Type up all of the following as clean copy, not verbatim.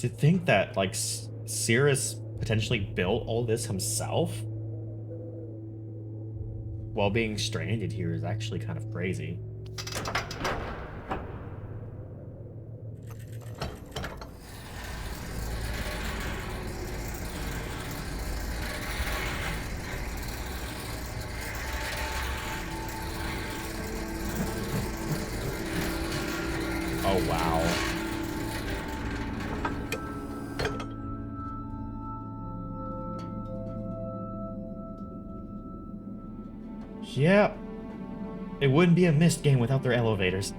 To think that, like, Cirrus potentially built all this himself while being stranded here is actually kind of crazy. Oh, wow. Yeah. It wouldn't be a Myst game without their elevators.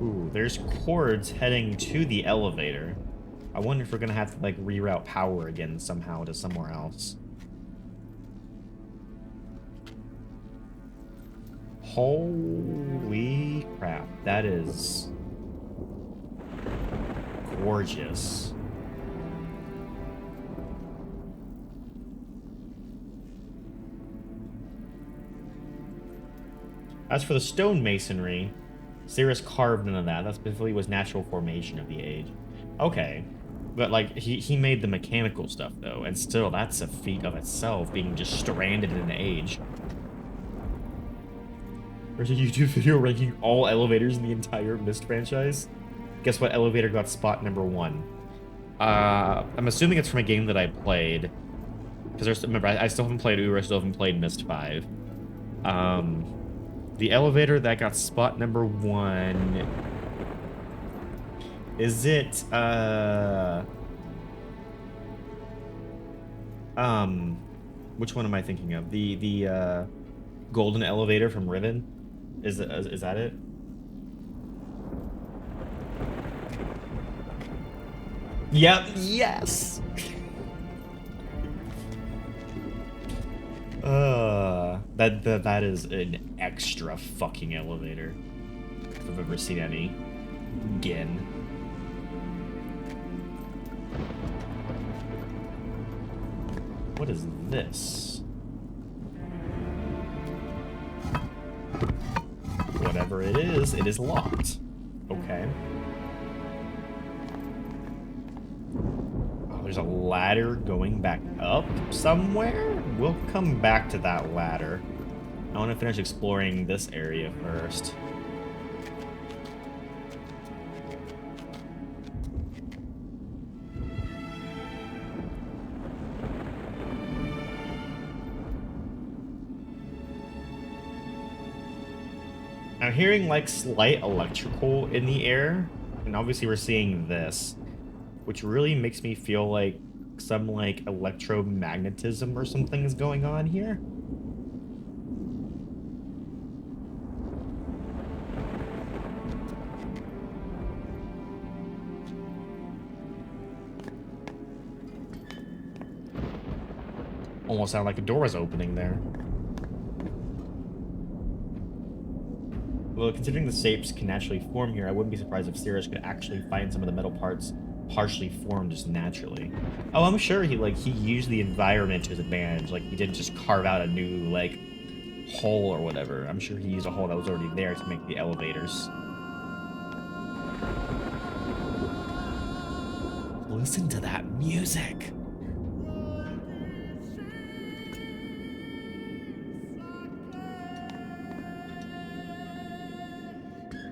Ooh, there's cords heading to the elevator. I wonder if we're gonna have to, like, reroute power again somehow to somewhere else. Holy crap, that is gorgeous. As for the stonemasonry, Cirrus carved none of that. That specifically was natural formation of the age. Okay. But, like, he made the mechanical stuff, though, and still, that's a feat of itself, being just stranded in an age. There's a YouTube video ranking all elevators in the entire Myst franchise. Guess what elevator got spot number 1? I'm assuming it's from a game that I played. Because remember, I still haven't played Uber, I still haven't played Myst 5. The elevator that got spot number 1... Is it, which one am I thinking of? The golden elevator from Riven? Is that it? Yep, yes! That is an extra fucking elevator. If I've ever seen any. Again. What is this? Whatever it is locked. Okay. Oh, there's a ladder going back up somewhere? We'll come back to that ladder. I want to finish exploring this area first. I'm hearing, like, slight electrical in the air, and obviously we're seeing this, which really makes me feel like some, like, electromagnetism or something is going on here. Almost sounded like a door was opening there. Well, considering the shapes can naturally form here, I wouldn't be surprised if Cirrus could actually find some of the metal parts partially formed just naturally. Oh, I'm sure he used the environment to his advantage. Like, he didn't just carve out a new, like, hole or whatever. I'm sure he used a hole that was already there to make the elevators. Listen to that music.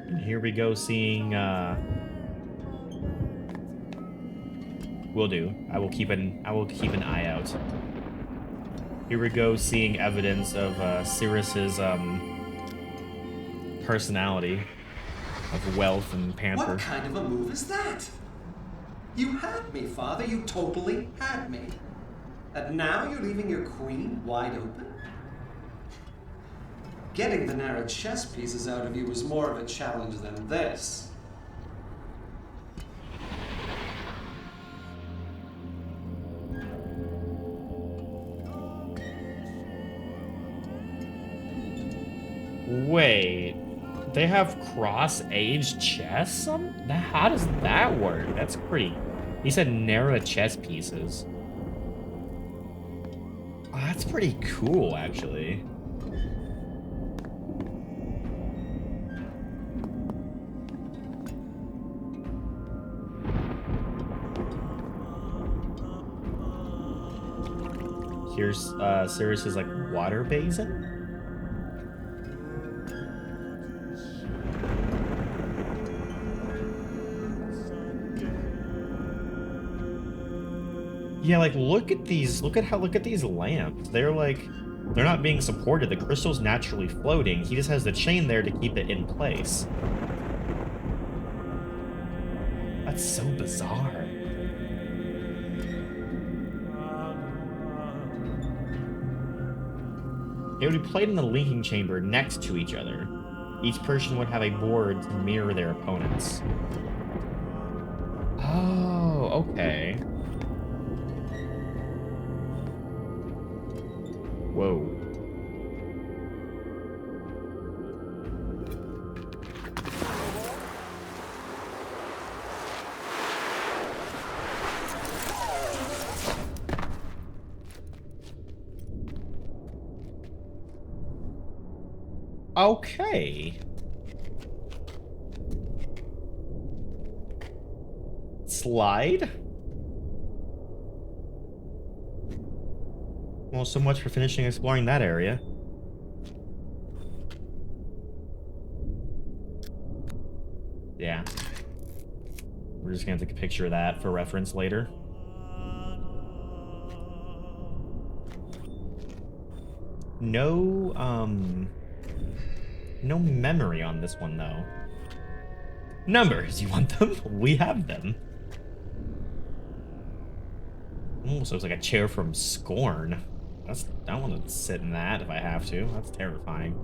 And here we go seeing, will do. I will keep an eye out. Here we go seeing evidence of Cirrus's personality of wealth and pamper. What kind of a move is that? You had me, Father. You totally had me. And now you're leaving your queen wide open? Getting the narrow chess pieces out of you was more of a challenge than this. Wait, they have cross-age chess? How does that work? That's pretty He said narrow chess pieces. Oh, that's pretty cool, actually. Here's Sirius's like water basin. Yeah, like look at these. Look at these lamps. They're not being supported. The crystal's naturally floating. He just has the chain there to keep it in place. That's so bizarre. It would be played in the linking chamber next to each other. Each person would have a board to mirror their opponents. Oh, okay. Whoa. Okay. Slide? Well, so much for finishing exploring that area. Yeah. We're just gonna take a picture of that for reference later. No, no memory on this one, though. Numbers, you want them? We have them. Almost looks like a chair from Scorn. I don't want to sit in that if I have to. That's terrifying.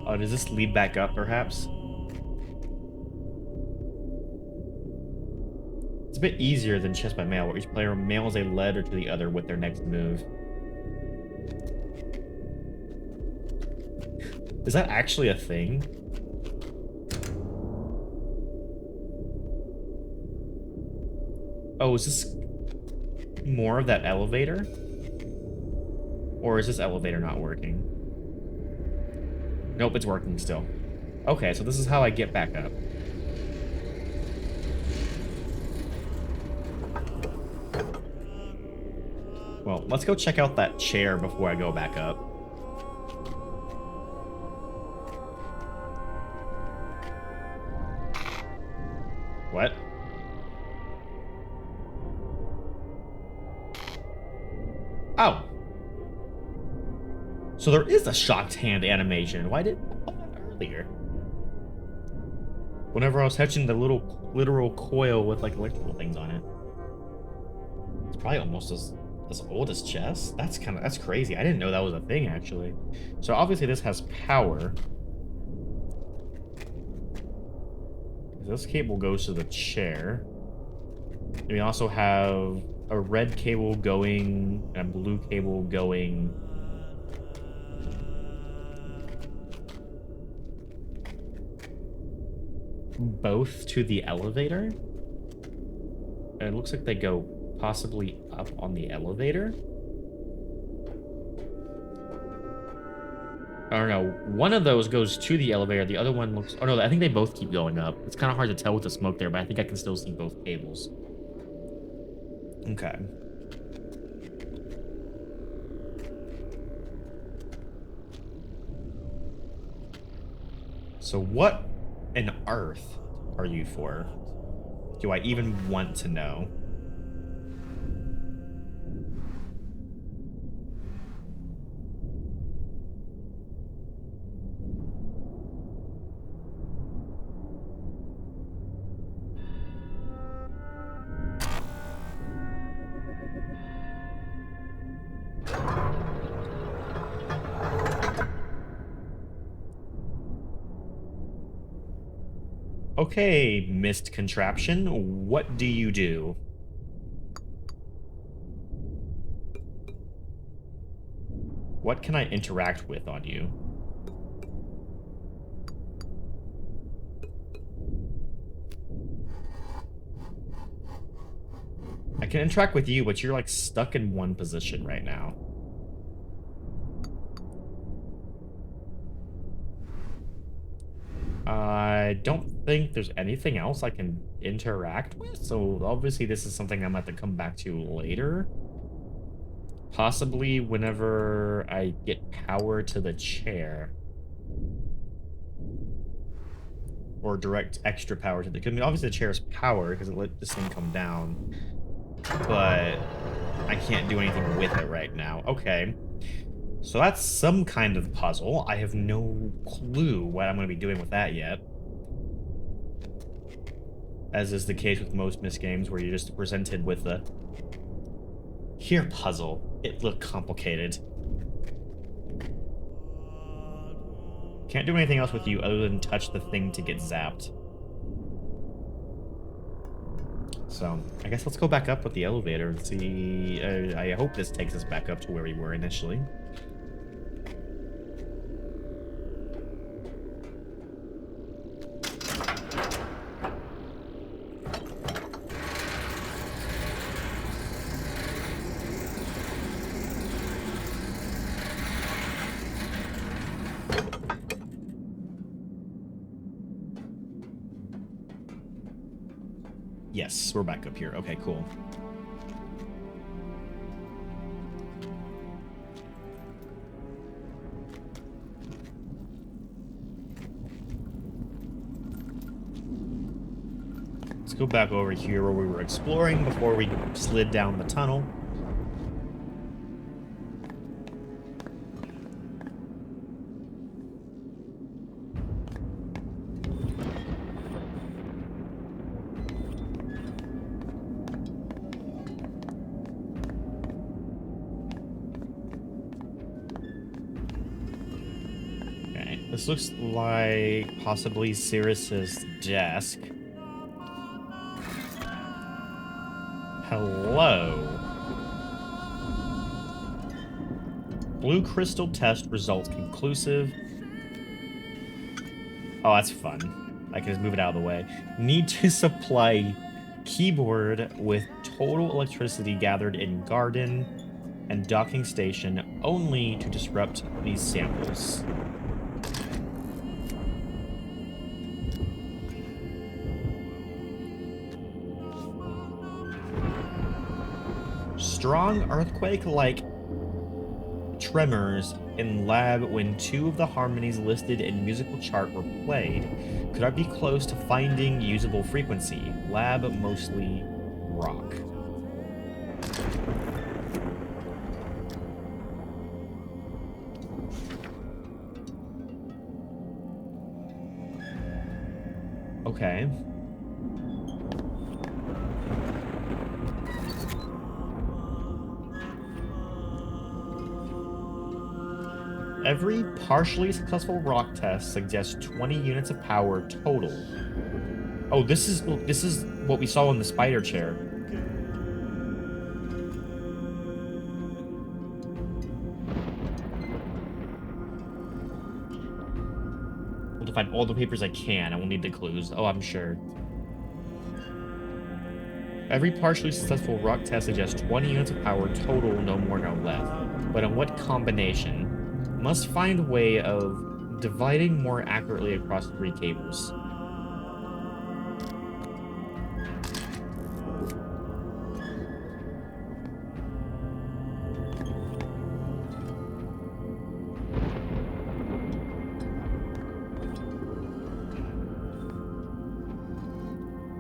Oh, does this lead back up, perhaps? It's a bit easier than chess by mail, where each player mails a letter to the other with their next move. Is that actually a thing? Oh, is this more of that elevator? Or is this elevator not working? Nope, it's working still. Okay, so this is how I get back up. Well, let's go check out that chair before I go back up. What? Oh. So there is a shocked hand animation. Why didn't I pull that earlier? Whenever I was touching the little literal coil with like electrical things on it. It's probably almost as old as chess. That's crazy. I didn't know that was a thing actually. So obviously this has power. This cable goes to the chair. And we also have a red cable going and a blue cable going. Both to the elevator. And it looks like they go possibly up on the elevator. I don't know. One of those goes to the elevator. The other one looks... Oh, no, I think they both keep going up. It's kind of hard to tell with the smoke there, but I think I can still see both cables. Okay. So what on earth are you for? Do I even want to know? Okay, Myst contraption, what do you do? What can I interact with on you? I can interact with you, but you're like stuck in one position right now. I don't think there's anything else I can interact with, so obviously this is something I'm going to have to come back to later. Possibly whenever I get power to the chair. Or direct extra power to the... I mean, obviously the chair is power, because it let this thing come down. But I can't do anything with it right now. Okay. So that's some kind of puzzle. I have no clue what I'm going to be doing with that yet. As is the case with most Myst games, where you're just presented with a... Here, puzzle. It looked complicated. Can't do anything else with you other than touch the thing to get zapped. So, I guess let's go back up with the elevator and see... I hope this takes us back up to where we were initially. Yes, we're back up here. Okay, cool. Let's go back over here where we were exploring before we slid down the tunnel. This looks like possibly Cirrus's desk. Hello. Blue crystal test results conclusive. Oh, that's fun. I can just move it out of the way. Need to supply keyboard with total electricity gathered in garden and docking station only to disrupt these samples. Strong earthquake-like tremors in lab when two of the harmonies listed in musical chart were played. Could I be close to finding usable frequency? Lab mostly rock. Okay. Every partially successful rock test suggests 20 units of power total. Oh, this is what we saw in the spider chair. Well, to find all the papers I can, I will need the clues. Oh, I'm sure. Every partially successful rock test suggests 20 units of power total, no more, no less. But in what combination? Must find a way of dividing more accurately across 3 cables.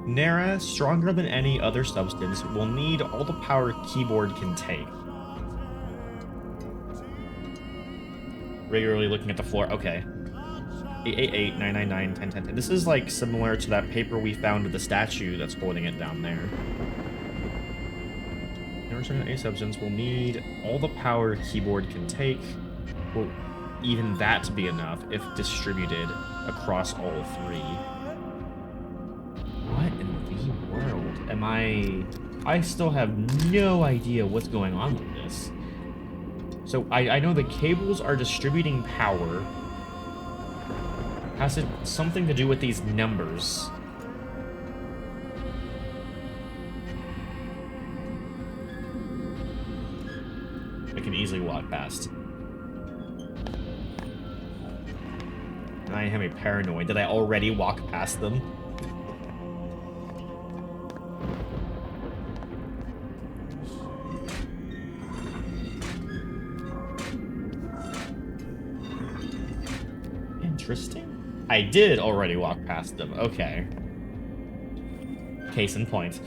Nara, stronger than any other substance, will need all the power keyboard can take. Regularly looking at the floor. Okay. 888 999 1010. This is like similar to that paper we found with the statue that's holding it down there. A substance will need all the power keyboard can take. Will even that be enough if distributed across all 3? world? Am I still have no idea what's going on with this. So I know the cables are distributing power. Has it something to do with these numbers? I can easily walk past. I am a paranoid. Did I already walk past them? Interesting. I did already walk past them. Okay. Case in point.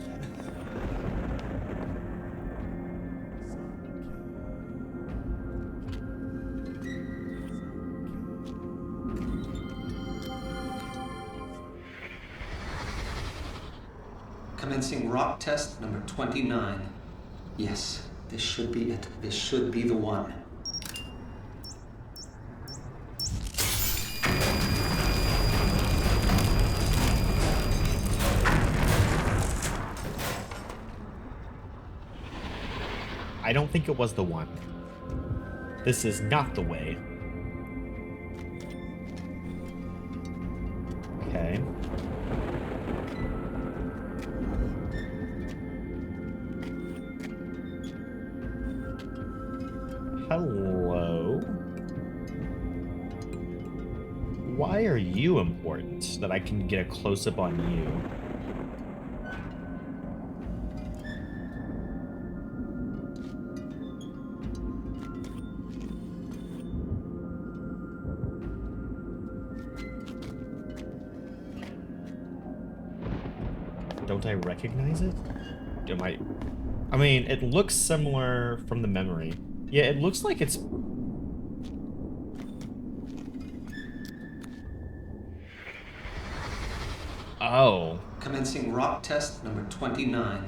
Commencing rock test number 29. Yes, this should be it. This should be the one. I don't think it was the one. This is not the way. Okay. Hello? Why are you important that I can get a close-up on you? Don't I recognize it? I mean, it looks similar from the memory. Yeah, it looks like it's... Oh. Commencing rock test number 29.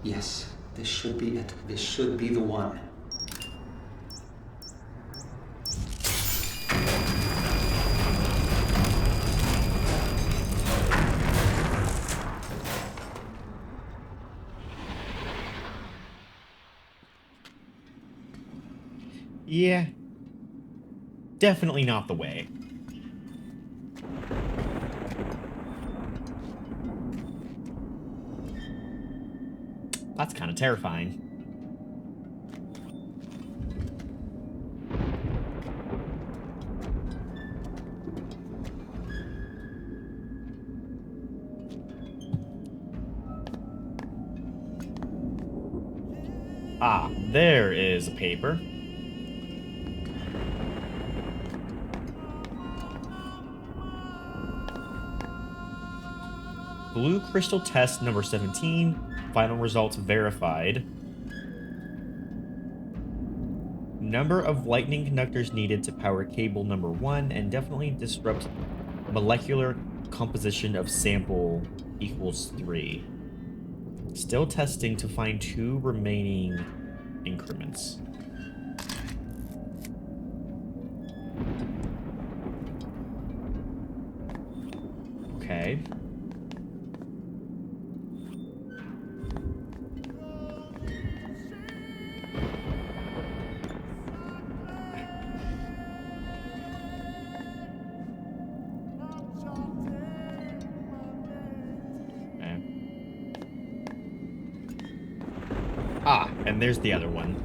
Yes, this should be it. This should be the one. Yeah. Definitely not the way. That's kind of terrifying. Ah, there is a paper. Blue crystal test number 17. Final results verified. Number of lightning conductors needed to power cable number 1 and definitely disrupt molecular composition of sample equals 3. Still testing to find 2 remaining increments. Okay. Ah, and there's the other one.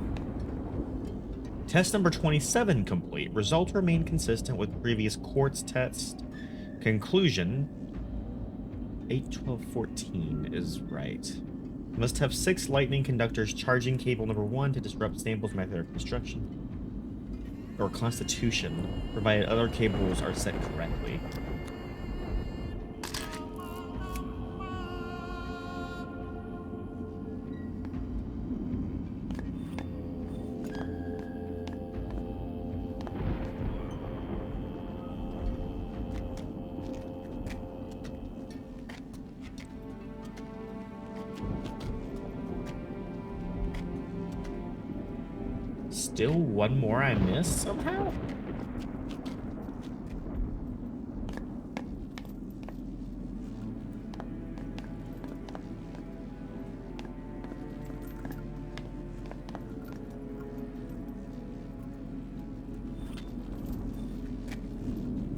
Test number 27 complete. Results remain consistent with previous quartz test. Conclusion. 81214 is right. Must have 6 lightning conductors charging cable number 1 to disrupt samples method of construction. Or constitution, provided other cables are set correctly. Still one more I missed somehow?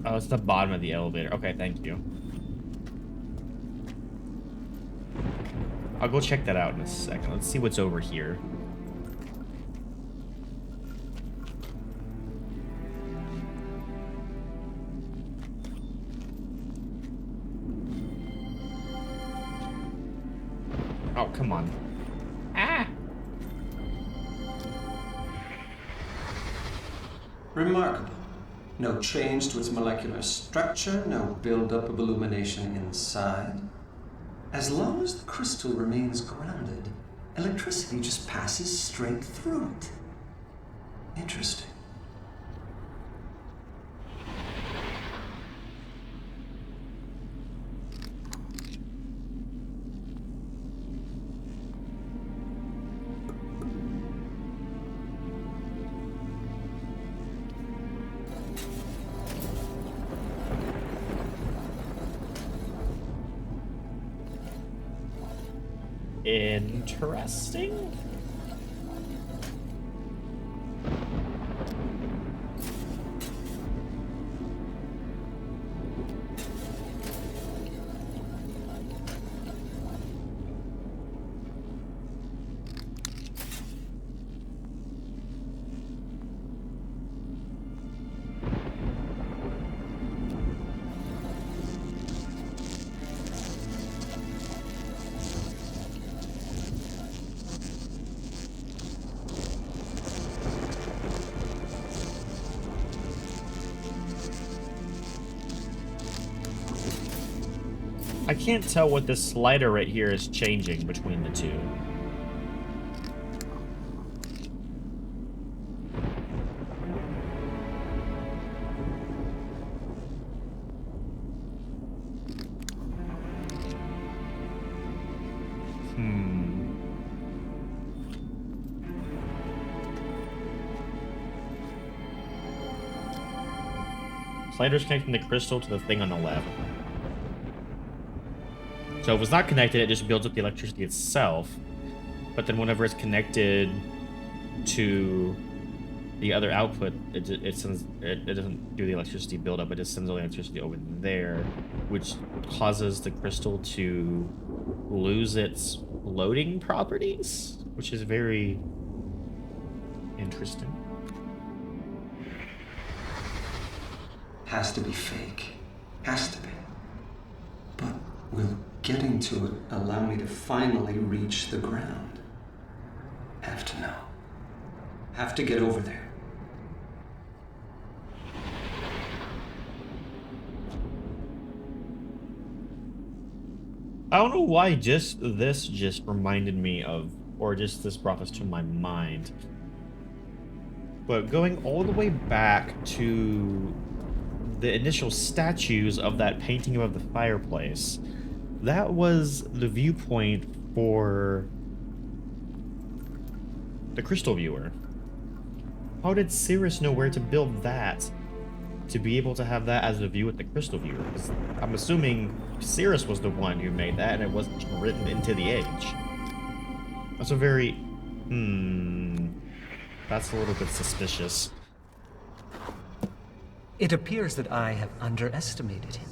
Oh, it's the bottom of the elevator. Okay, thank you. I'll go check that out in a second. Let's see what's over here. Oh, come on. Ah! Remarkable. No change to its molecular structure, no buildup of illumination inside. As long as the crystal remains grounded, electricity just passes straight through it. Interesting. Interesting. I can't tell what this slider right here is changing between the two. Slider's connecting the crystal to the thing on the left. So if it's not connected, it just builds up the electricity itself. But then whenever it's connected to the other output, it doesn't do the electricity buildup. It just sends all the electricity over there, which causes the crystal to lose its loading properties, which is very interesting. Has to be fake. Has to be. But will getting to it allow me to finally reach the ground? Have to know. Have to get over there. I don't know why this just reminded me of, or just this brought this to my mind. But going all the way back to the initial statues of that painting above the fireplace, that was the viewpoint for the crystal viewer. How did Cirrus know where to build that to be able to have that as a view at the crystal viewer? 'Cause I'm assuming Cirrus was the one who made that and it wasn't written into the age. That's a very... that's a little bit suspicious. It appears that I have underestimated him.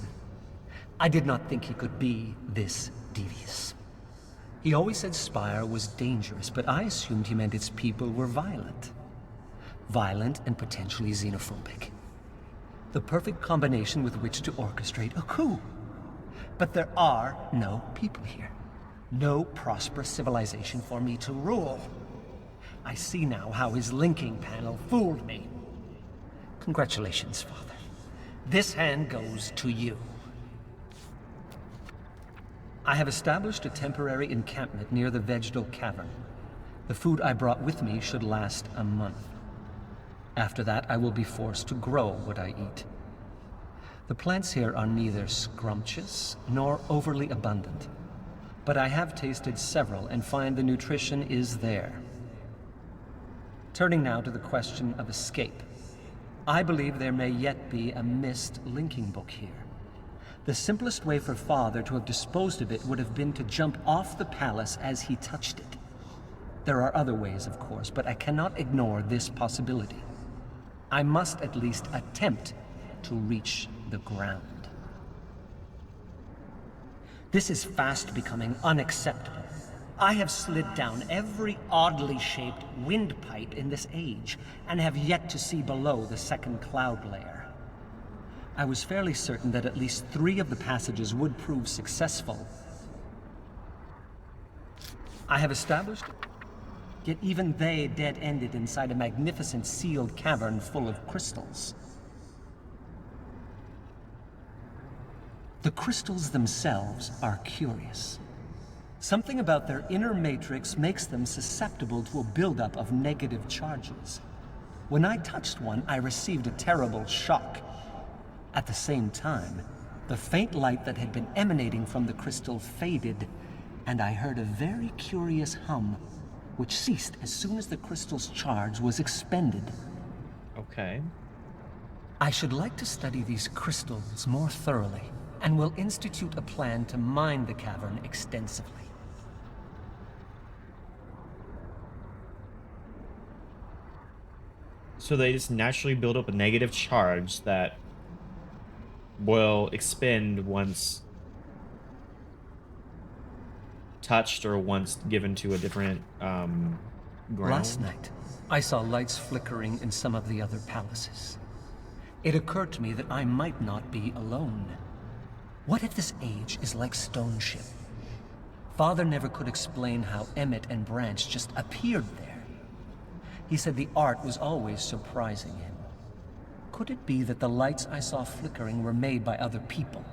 I did not think he could be this devious. He always said Spire was dangerous, but I assumed he meant its people were violent. Violent and potentially xenophobic. The perfect combination with which to orchestrate a coup. But there are no people here. No prosperous civilization for me to rule. I see now how his linking panel fooled me. Congratulations, Father. This hand goes to you. I have established a temporary encampment near the vegetal cavern. The food I brought with me should last a month. After that, I will be forced to grow what I eat. The plants here are neither scrumptious nor overly abundant, but I have tasted several and find the nutrition is there. Turning now to the question of escape. I believe there may yet be a Myst linking book here. The simplest way for Father to have disposed of it would have been to jump off the palace as he touched it. There are other ways, of course, but I cannot ignore this possibility. I must at least attempt to reach the ground. This is fast becoming unacceptable. I have slid down every oddly shaped windpipe in this age, and have yet to see below the second cloud layer. I was fairly certain that at least 3 of the passages would prove successful. I have established it, yet even they dead-ended inside a magnificent sealed cavern full of crystals. The crystals themselves are curious. Something about their inner matrix makes them susceptible to a buildup of negative charges. When I touched one, I received a terrible shock. At the same time, the faint light that had been emanating from the crystal faded, and I heard a very curious hum, which ceased as soon as the crystal's charge was expended. Okay. I should like to study these crystals more thoroughly, and will institute a plan to mine the cavern extensively. So they just naturally build up a negative charge that will expend once touched or once given to a different ground. Last night, I saw lights flickering in some of the other palaces. It occurred to me that I might not be alone. What if this age is like Stone Ship? Father never could explain how Emmett and Branch just appeared there. He said the art was always surprising him. Could it be that the lights I saw flickering were made by other people?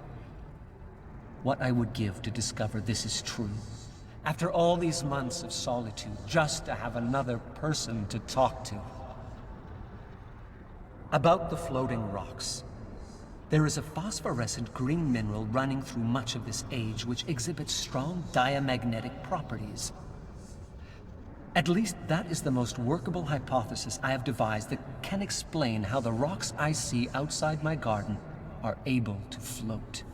What I would give to discover this is true. After all these months of solitude, just to have another person to talk to. About the floating rocks. There is a phosphorescent green mineral running through much of this age which exhibits strong diamagnetic properties. At least that is the most workable hypothesis I have devised that can explain how the rocks I see outside my garden are able to float.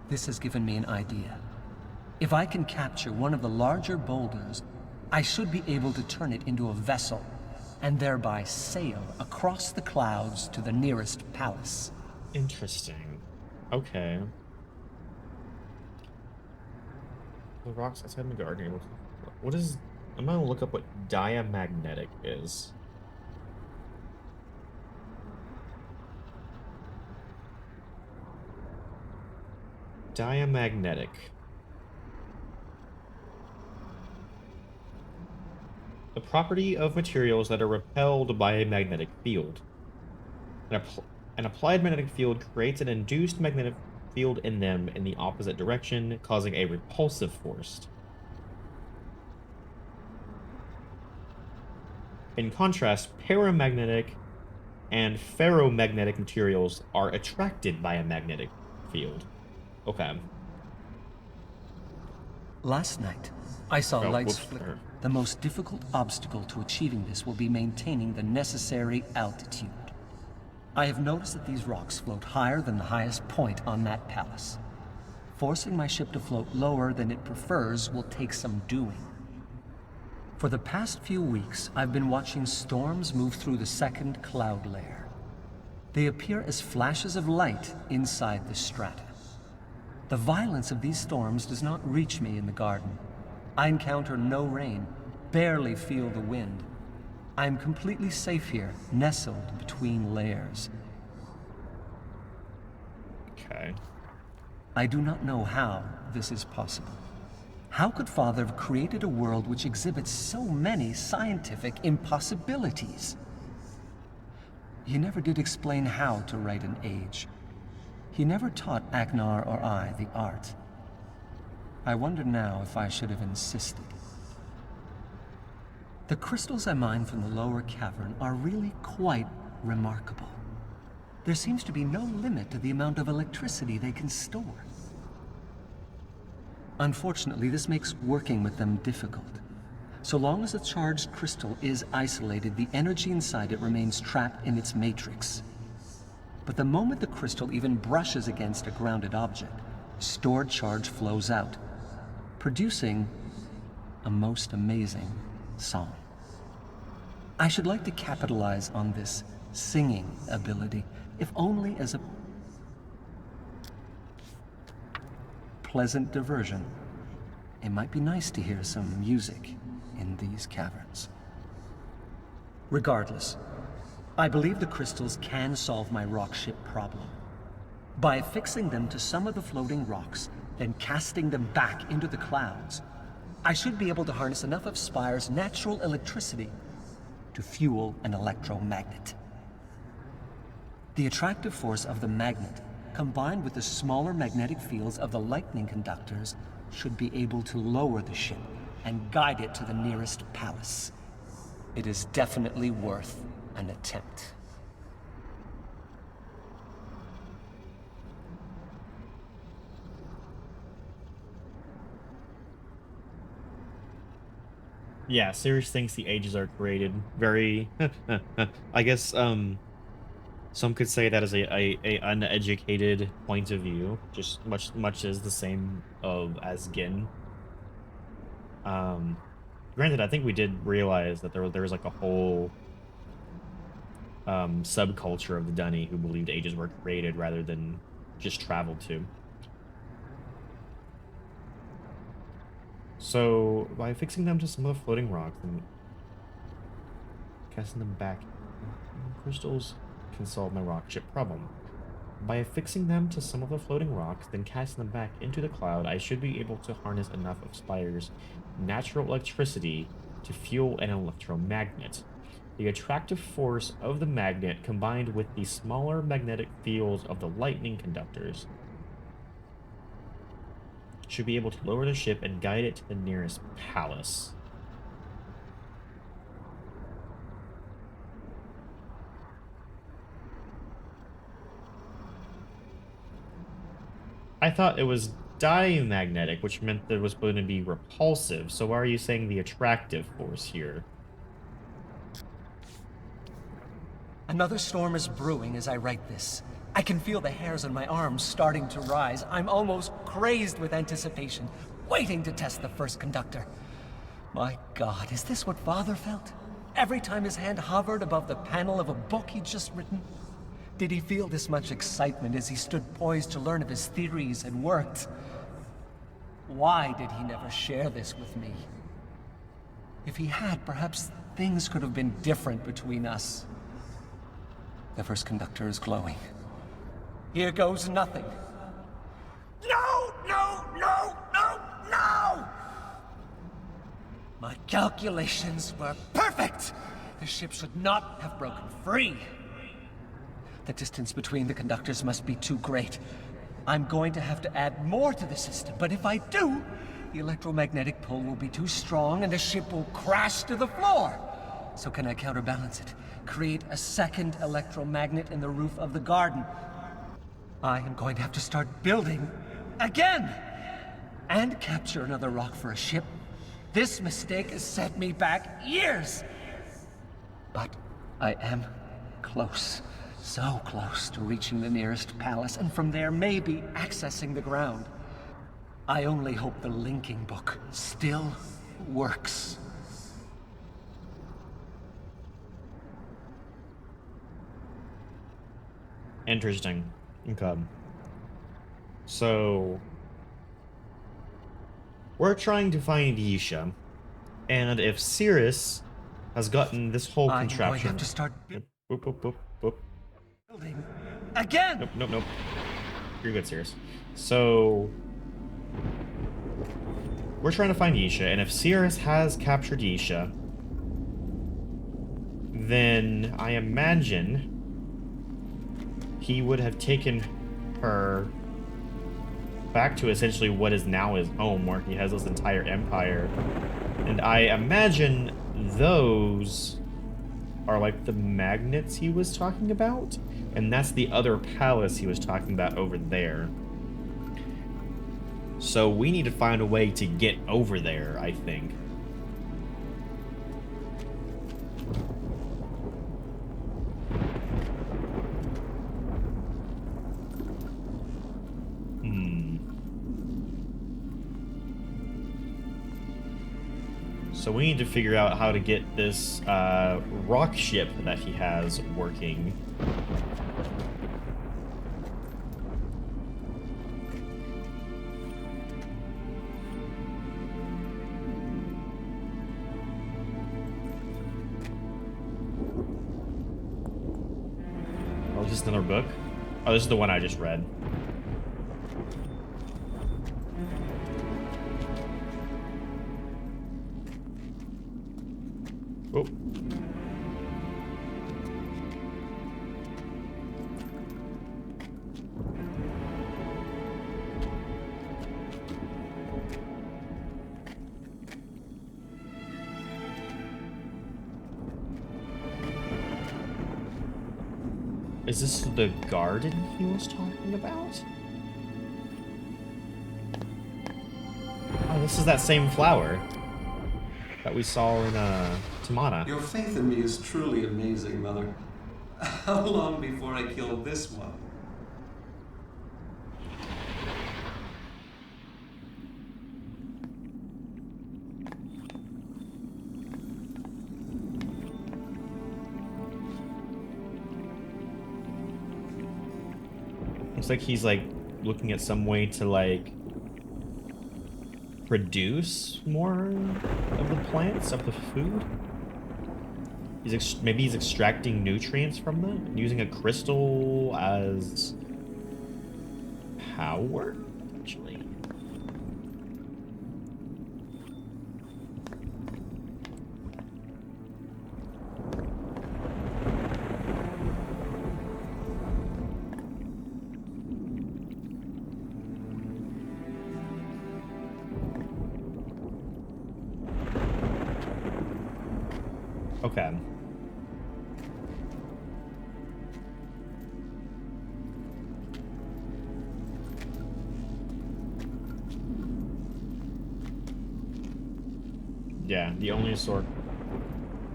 This has given me an idea. If I can capture one of the larger boulders, I should be able to turn it into a vessel, and thereby sail across the clouds to the nearest palace. Interesting. Okay. The rocks outside the garden. What is... I'm gonna look up what diamagnetic is. Diamagnetic. The property of materials that are repelled by a magnetic field. An applied magnetic field creates an induced magnetic field in them in the opposite direction, causing a repulsive force. In contrast, paramagnetic and ferromagnetic materials are attracted by a magnetic field. Okay. Last night, I saw lights whoops. flicker. The most difficult obstacle to achieving this will be maintaining the necessary altitude. I have noticed that these rocks float higher than the highest point on that palace. Forcing my ship to float lower than it prefers will take some doing. For the past few weeks, I've been watching storms move through the second cloud layer. They appear as flashes of light inside the strata. The violence of these storms does not reach me in the garden. I encounter no rain, barely feel the wind. I am completely safe here, nestled between layers. Okay. I do not know how this is possible. How could Father have created a world which exhibits so many scientific impossibilities? He never did explain how to write an age. He never taught Agnar or I the art. I wonder now if I should have insisted. The crystals I mine from the lower cavern are really quite remarkable. There seems to be no limit to the amount of electricity they can store. Unfortunately, this makes working with them difficult. So long as a charged crystal is isolated, the energy inside it remains trapped in its matrix. But the moment the crystal even brushes against a grounded object, stored charge flows out, producing a most amazing song. I should like to capitalize on this singing ability, if only as a pleasant diversion. It might be nice to hear some music in these caverns. Regardless, I believe the crystals can solve my rock ship problem. By affixing them to some of the floating rocks, then casting them back into the clouds, I should be able to harness enough of Spire's natural electricity to fuel an electromagnet. The attractive force of the magnet, combined with the smaller magnetic fields of the lightning conductors, should be able to lower the ship and guide it to the nearest palace. It is definitely worth an attempt. Yeah, Sirius thinks the ages are created. Very, I guess, some could say that as a uneducated point of view, just much as the same as Gin. Granted, I think we did realize that there was like a whole subculture of the Dunny who believed ages were created rather than just traveled to. So, by fixing them to some of the floating rocks and casting them back, crystals can solve my rock ship problem. By affixing them to some of the floating rocks, then casting them back into the cloud, I should be able to harness enough of Spire's natural electricity to fuel an electromagnet. The attractive force of the magnet, combined with the smaller magnetic fields of the lightning conductors, should be able to lower the ship and guide it to the nearest palace. I thought it was diamagnetic, which meant that it was going to be repulsive. So why are you saying the attractive force here? Another storm is brewing as I write this. I can feel the hairs on my arms starting to rise. I'm almost crazed with anticipation, waiting to test the first conductor. My God, is this what Father felt? Every time his hand hovered above the panel of a book he'd just written? Did he feel this much excitement as he stood poised to learn if his theories had worked? Why did he never share this with me? If he had, perhaps things could have been different between us. The first conductor is glowing. Here goes nothing. No, no, no, no, no! My calculations were perfect! The ship should not have broken free. The distance between the conductors must be too great. I'm going to have to add more to the system, but if I do, the electromagnetic pull will be too strong and the ship will crash to the floor. So can I counterbalance it? Create a second electromagnet in the roof of the garden. I am going to have to start building again! And capture another rock for a ship. This mistake has set me back years! But I am close. So close to reaching the nearest palace, and from there maybe accessing the ground. I only hope the linking book still works. Interesting. Okay. So, we're trying to find Yisha, and if Cirrus has gotten this whole contraption... I'm going to have to start... Boop, boop, boop, boop. Building again! Nope, nope, nope. You're good, Cirrus. So, we're trying to find Yisha, and if Cirrus has captured Yisha, then I imagine he would have taken her back to essentially what is now his home, where he has this entire empire. And I imagine those are like the magnets he was talking about, and that's the other palace he was talking about over there. So we need to find a way to get over there, I think. So we need to figure out how to get this rock ship that he has working. Oh, is this another book? Oh, this is the one I just read. Oh. Is this the garden he was talking about? Oh, this is that same flower that we saw in Tamana. Your faith in me is truly amazing, Mother. How long before I kill this one? Looks like he's like looking at some way to like produce more of the plants, of the food. Maybe he's extracting nutrients from them, using a crystal as power, actually. Okay. Yeah, the only source,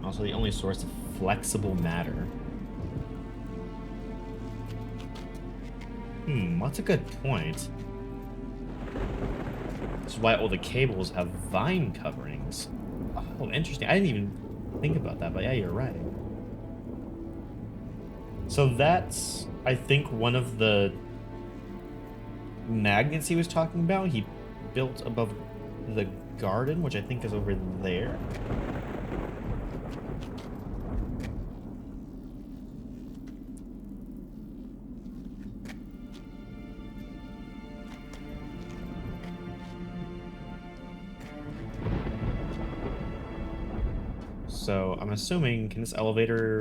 also the only source of flexible matter. That's a good point. This is why all the cables have vine coverings. Oh, interesting. I didn't even think about that, but yeah, you're right. So that's, I think, one of the magnets he was talking about. He built above the garden, which I think is over there. So I'm assuming, can this elevator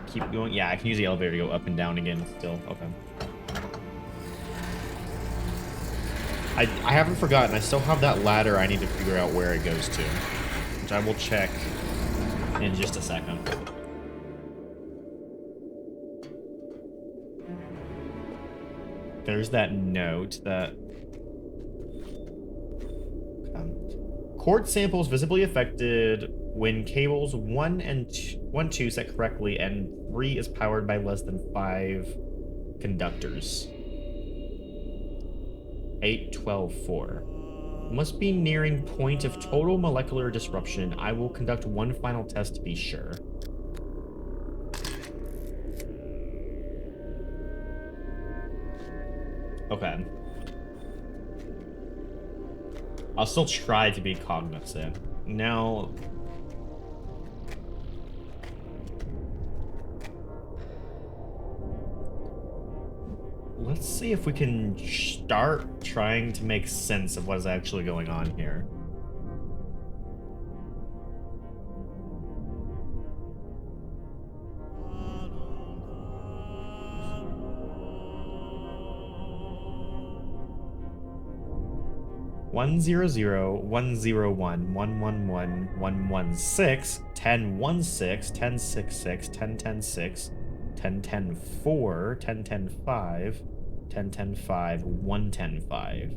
keep going? Yeah, I can use the elevator to go up and down again still. Okay. I haven't forgotten. I still have that ladder. I need to figure out where it goes to, which I will check in just a second. There's that note that... Cord samples visibly affected when cables 1 and 2 set correctly and 3 is powered by less than 5 conductors. 8-12-4. Must be nearing point of total molecular disruption. I will conduct one final test to be sure. Okay. I'll still try to be cognizant. Now... let's see if we can start trying to make sense of what is actually going on here. One zero zero 101 111 116 1016 1066 1010 1010 4 1010 5 1010 5 110 5.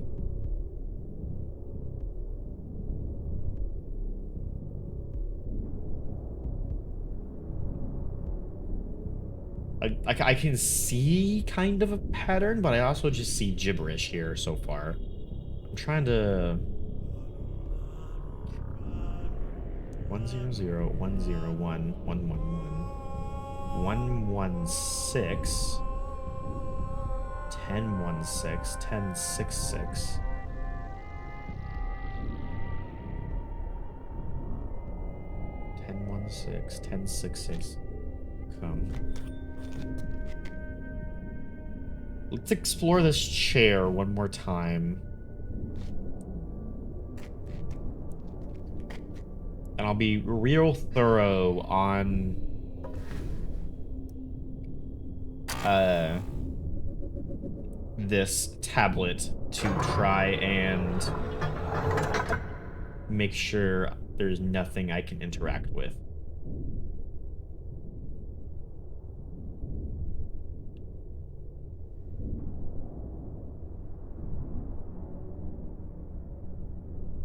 I can see kind of a pattern, but I also just see gibberish here so far. I'm trying to... 100 101 111 116 1016 1066 1016 1066. Come. Let's explore this chair one more time. And I'll be real thorough on this tablet to try and make sure there's nothing I can interact with.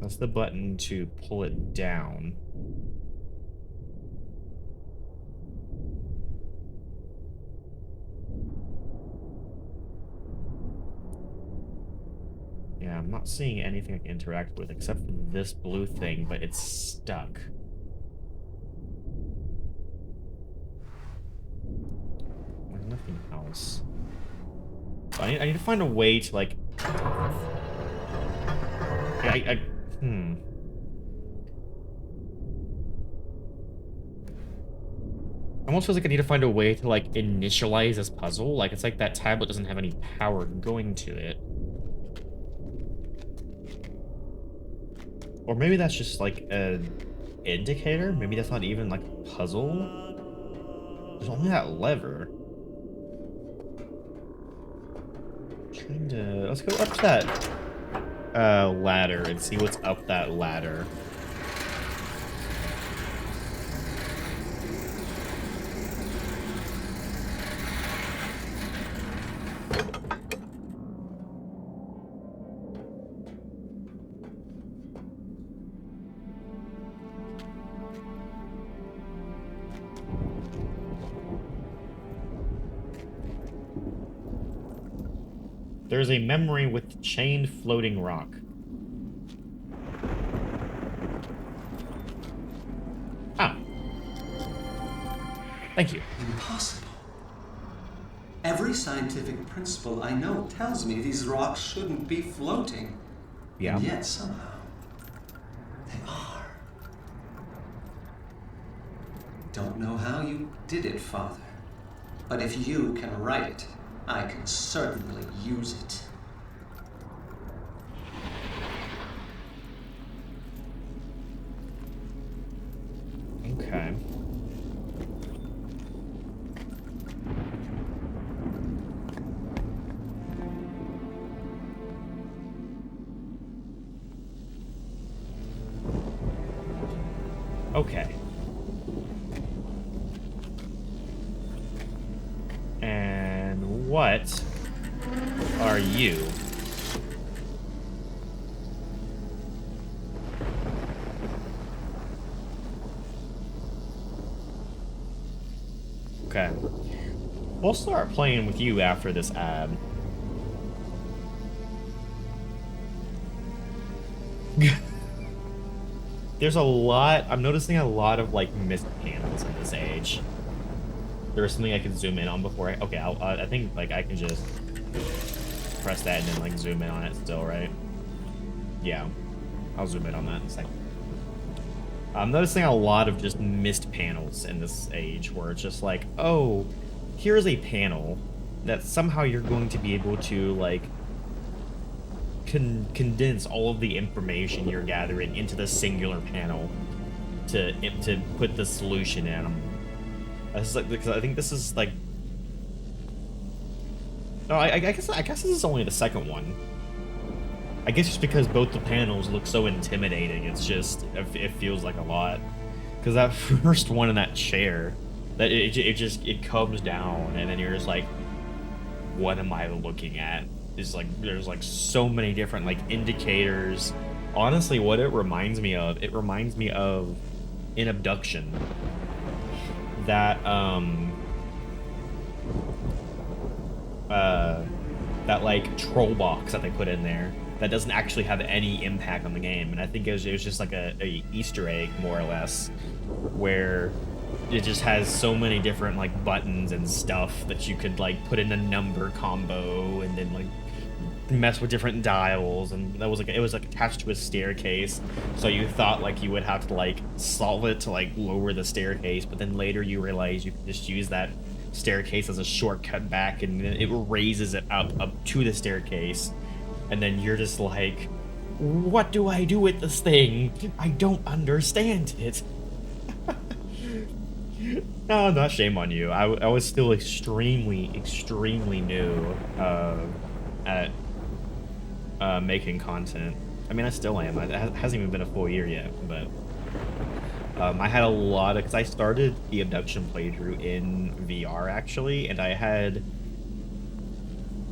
That's the button to pull it down. Yeah, I'm not seeing anything I can interact with except for this blue thing, but it's stuck. There's nothing else. I need to find a way to, like... Almost feels like I need to find a way to, like, initialize this puzzle. Like, it's like that tablet doesn't have any power going to it. Or maybe that's just, like, an indicator? Maybe that's not even, like, a puzzle? There's only that lever. Trying to... Let's go up to that ladder and see what's up that ladder. There's a memory with chained floating rock. Ah. Thank you. Impossible. Every scientific principle I know tells me these rocks shouldn't be floating. Yeah. And yet somehow they are. Don't know how you did it, Father. But if you can write it, I can certainly use it. Okay. Okay. And what are you? Okay. We'll start playing with you after this ad. There's a lot, I'm noticing a lot of, like, Myst panels in this age. There's something I can zoom in on before okay, I think, like, I can just press that and then, like, zoom in on it still, right? Yeah. I'll zoom in on that in a second. I'm noticing a lot of just Myst panels in this age where it's just like, oh, here's a panel that somehow you're going to be able to, like, condense all of the information you're gathering into the singular panel to put the solution in. Because I think this is like, no, I guess this is only the second one. I guess just because both the panels look so intimidating, it's just it feels like a lot. Because that first one in that chair, that it comes down and then you're just like, what am I looking at? Is like there's like so many different like indicators. Honestly, what it reminds me of in Abduction. That that like troll box that they put in there. that doesn't actually have any impact on the game. And I think it was just like a Easter egg, more or less, where it just has so many different like buttons and stuff that you could like put in a number combo and then like mess with different dials, and that was like, it was like attached to a staircase, so you thought like you would have to like solve it to like lower the staircase, but then later you realize you can just use that staircase as a shortcut back, and it raises it up to the staircase, and then you're just like, what do I do with this thing? I don't understand it. No, not shame on you. I was still extremely new at making content. I mean, I still am. It hasn't even been a full year yet, but I had a lot of, because I started the Abduction playthrough in VR actually, and I had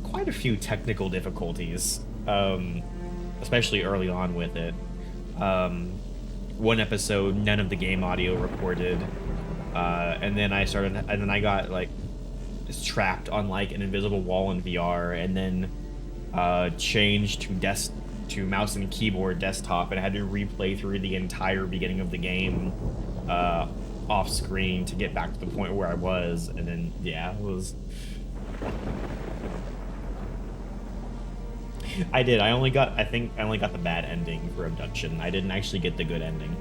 quite a few technical difficulties, especially early on with it. One episode, none of the game audio recorded, and then I got like trapped on like an invisible wall in VR, and then changed to mouse and keyboard desktop, and I had to replay through the entire beginning of the game off screen to get back to the point where I was, and then yeah, it was. I think I only got the bad ending for Abduction. I didn't actually get the good ending,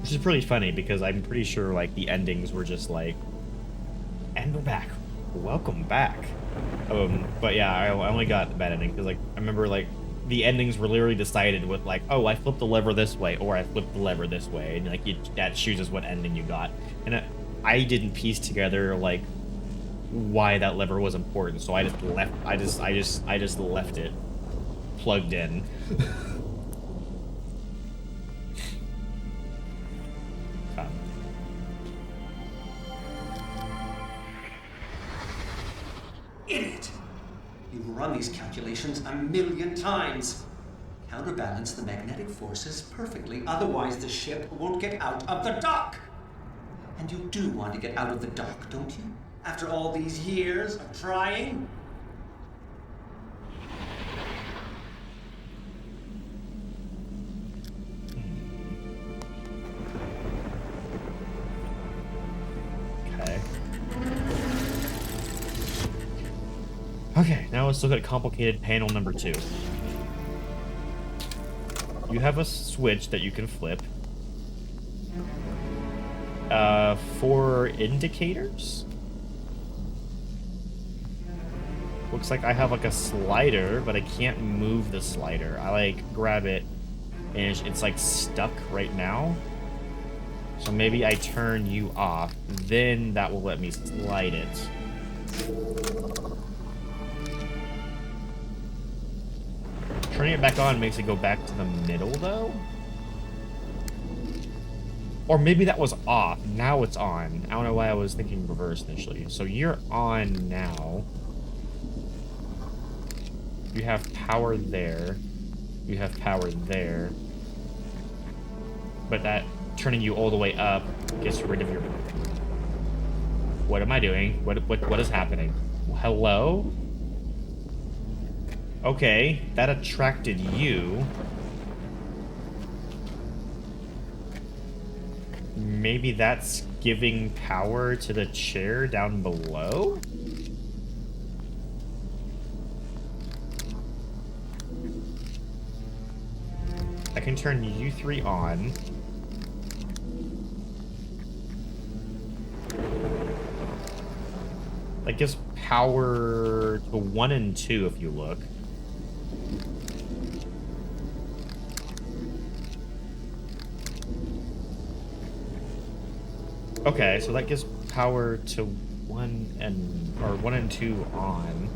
which is pretty funny because I'm pretty sure like the endings were just like, and we're back, welcome back. But yeah, I only got the bad ending because like I remember like the endings were literally decided with like, oh, I flipped the lever this way or I flipped the lever this way, and like that chooses what ending you got, and I didn't piece together like why that lever was important, so I just left it plugged in. Idiot! You've run these calculations a million times. Counterbalance the magnetic forces perfectly, otherwise the ship won't get out of the dock. And you do want to get out of the dock, don't you? After all these years of trying? Okay, now let's look at complicated panel number 2. You have a switch that you can flip. 4 indicators? Looks like I have like a slider, but I can't move the slider. I like grab it and it's like stuck right now. So maybe I turn you off, then that will let me slide it. Turning it back on makes it go back to the middle though? Or maybe that was off, now it's on. I don't know why I was thinking reverse initially. So you're on now. You have power there. You have power there. But that turning you all the way up gets rid of your... What am I doing? What is happening? Hello? Okay, that attracted you. Maybe that's giving power to the chair down below? I can turn you 3 on. That gives power to 1 and 2 if you look. Okay, so that gives power to 1 and 2 on.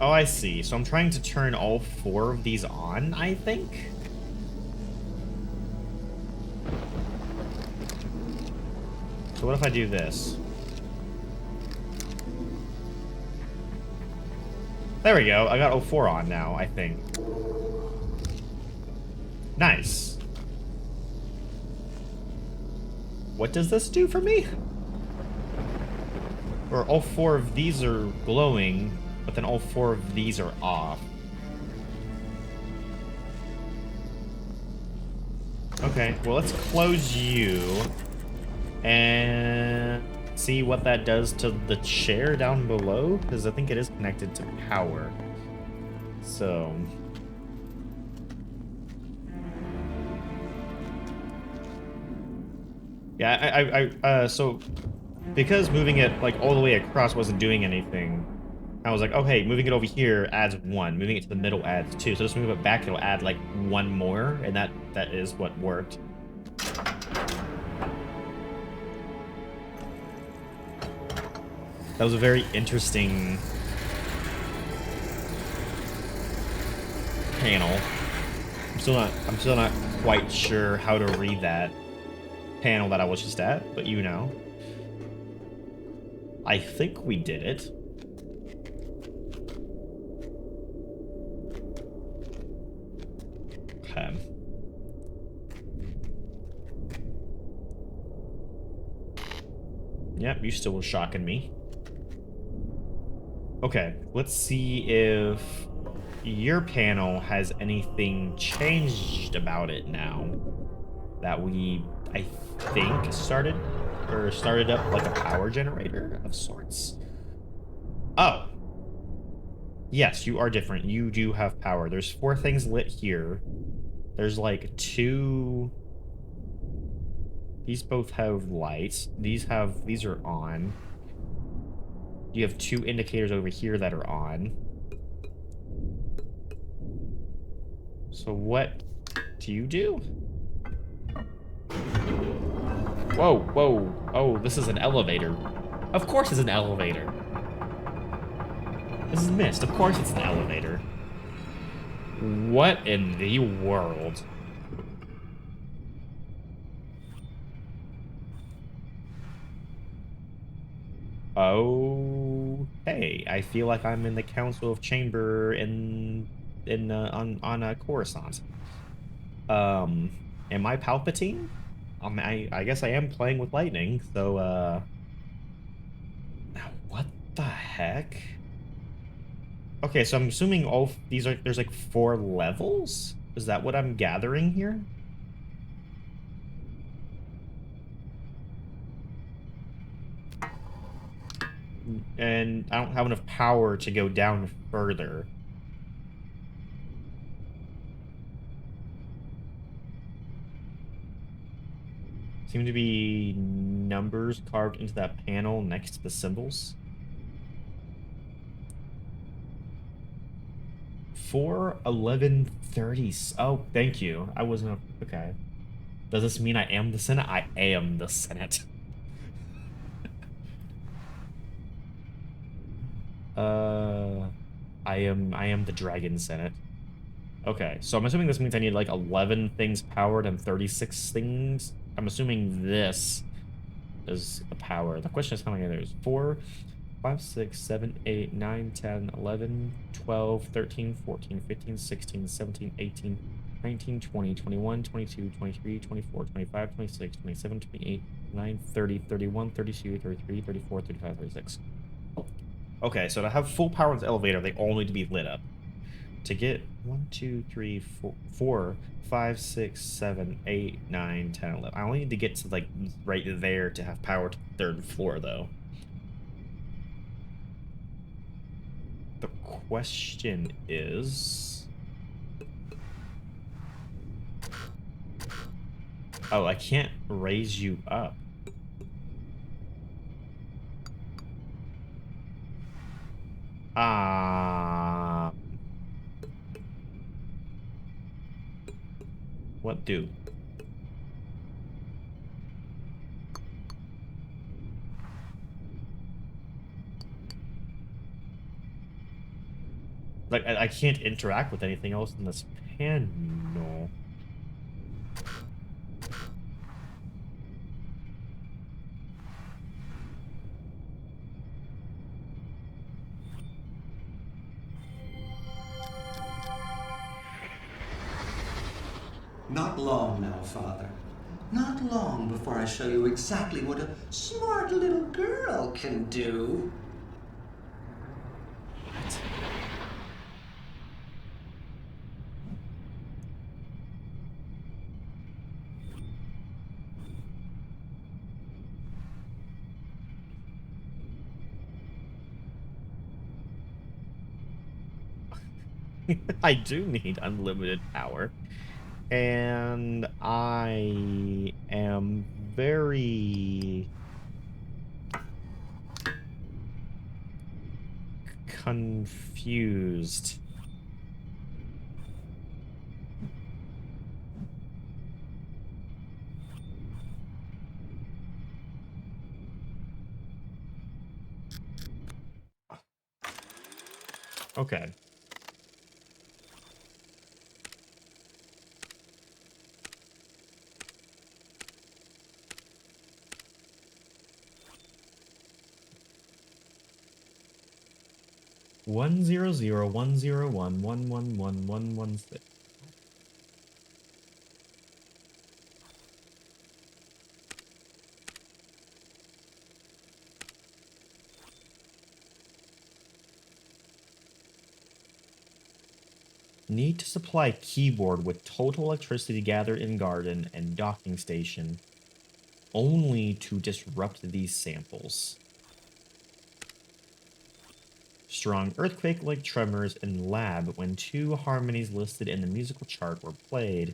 Oh, I see. So I'm trying to turn all 4 of these on, I think? So what if I do this? There we go. I got 04 on now, I think. Nice. what does this do for me? Or all 4 of these are glowing, but then all 4 of these are off. Okay, well, let's close you and see what that does to the chair down below, because I think it is connected to power. So... yeah, so because moving it like all the way across wasn't doing anything, I was like, oh hey, moving it over here adds 1, moving it to the middle adds 2, so just move it back, it'll add like 1 more, and that is what worked. That was a very interesting panel. I'm still not quite sure how to read that panel that I was just at, but you know. I think we did it. Okay. Yep, you still were shocking me. Okay, let's see if your panel has anything changed about it now that we, I think, started up like a power generator of sorts. Oh. Yes, you are different. You do have power. There's 4 things lit here. There's like 2... These both have lights. These are on. You have 2 indicators over here that are on. So what do you do? Whoa, whoa. Oh, this is an elevator. Of course it's an elevator. This is Myst. Of course it's an elevator. What in the world? Oh, hey, I feel like I'm in the Council of Chamber on Coruscant. Am I Palpatine? I guess I am playing with lightning, so what the heck? Okay, so I'm assuming all these are, there's like 4 levels? Is that what I'm gathering here? And I don't have enough power to go down further. Seem to be numbers carved into that panel next to the symbols. 4, 11, 30. Oh, thank you. I wasn't... Okay. Does this mean I am the Senate? I am the Senate. I am the Dragon Senate. Okay, so I'm assuming this means I need like 11 things powered and 36 things. I'm assuming this is the power. The question is how many there's 4, 5, 6, 7, 8, 9, 10, 11, 12, 13, 14, 15, 16, 17, 18, 19, 20, 21, 22, 23, 24, 25, 26, 27, 28, 29, 30, 31, 32, 33, 34, 35, 36. Okay, so to have full power in the elevator, they all need to be lit up. To get 1, 2, 3, 4, 5, 6, 7, 8, 9, 10, 11. I only need to get to like right there to have power to the 3rd floor, though. The question is... oh, I can't raise you up. What do? Like, I can't interact with anything else in this panel. Not long now, Father. Not long before I show you exactly what a smart little girl can do. I do need unlimited power. And I am very confused. Okay. One zero zero 101 111 116. Need to supply keyboard with total electricity gathered in garden and docking station only to disrupt these samples. Strong earthquake-like tremors in lab when two harmonies listed in the musical chart were played.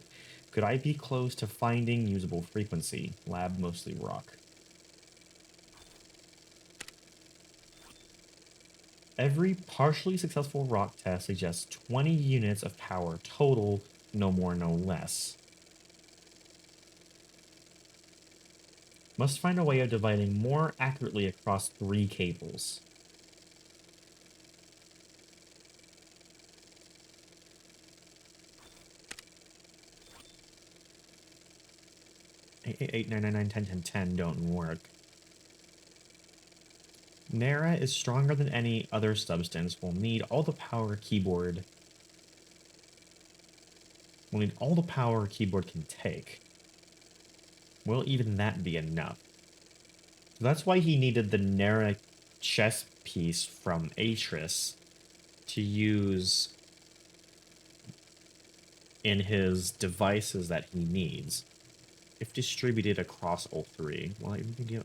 Could I be close to finding usable frequency? Lab mostly rock. Every partially successful rock test suggests 20 units of power total, no more, no less. Must find a way of dividing more accurately across 3 cables. Eight, 9, 9, 9, 10, 10, 10 don't work. Nara is stronger than any other substance. We'll need all the power keyboard. We'll need all the power keyboard can take. Will even that be enough? That's why he needed the Nara chess piece from Artus to use in his devices that he needs. If distributed across all 3. Well, we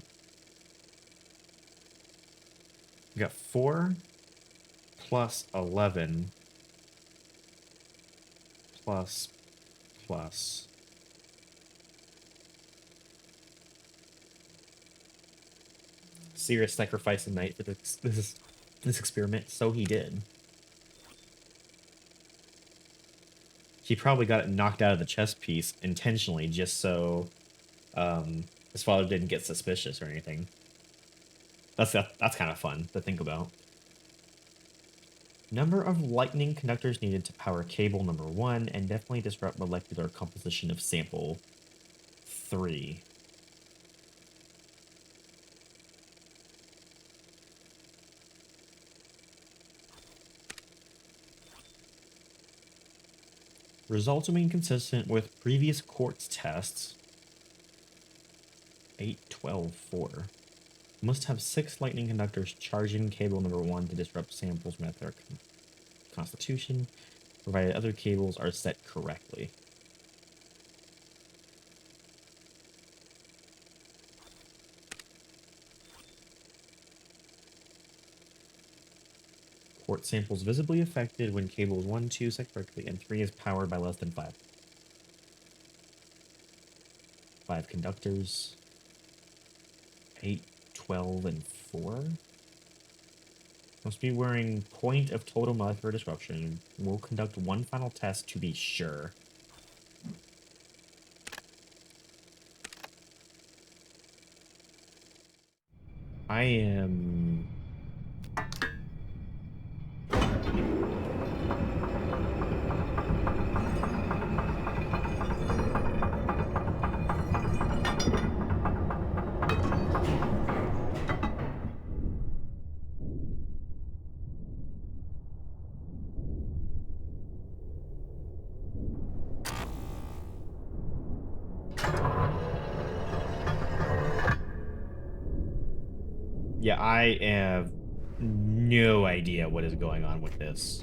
got 4 plus 11 plus plus. Serious sacrifice a night for this experiment. So he did. He probably got it knocked out of the chess piece intentionally, just so his father didn't get suspicious or anything. That's kind of fun to think about. Number of lightning conductors needed to power cable number 1 and definitely disrupt molecular composition of sample 3. Results remain consistent with previous quartz tests. 8, 12, 4. Must have 6 lightning conductors charging cable number 1 to disrupt samples with their constitution, provided other cables are set correctly. Quartz samples visibly affected when cables 1, 2 set correctly, and 3 is powered by less than 5. 5 conductors. 8, 12, and 4. Must be wearing point of total molecular disruption. We'll conduct one final test to be sure. I am... Yeah, I have no idea what is going on with this.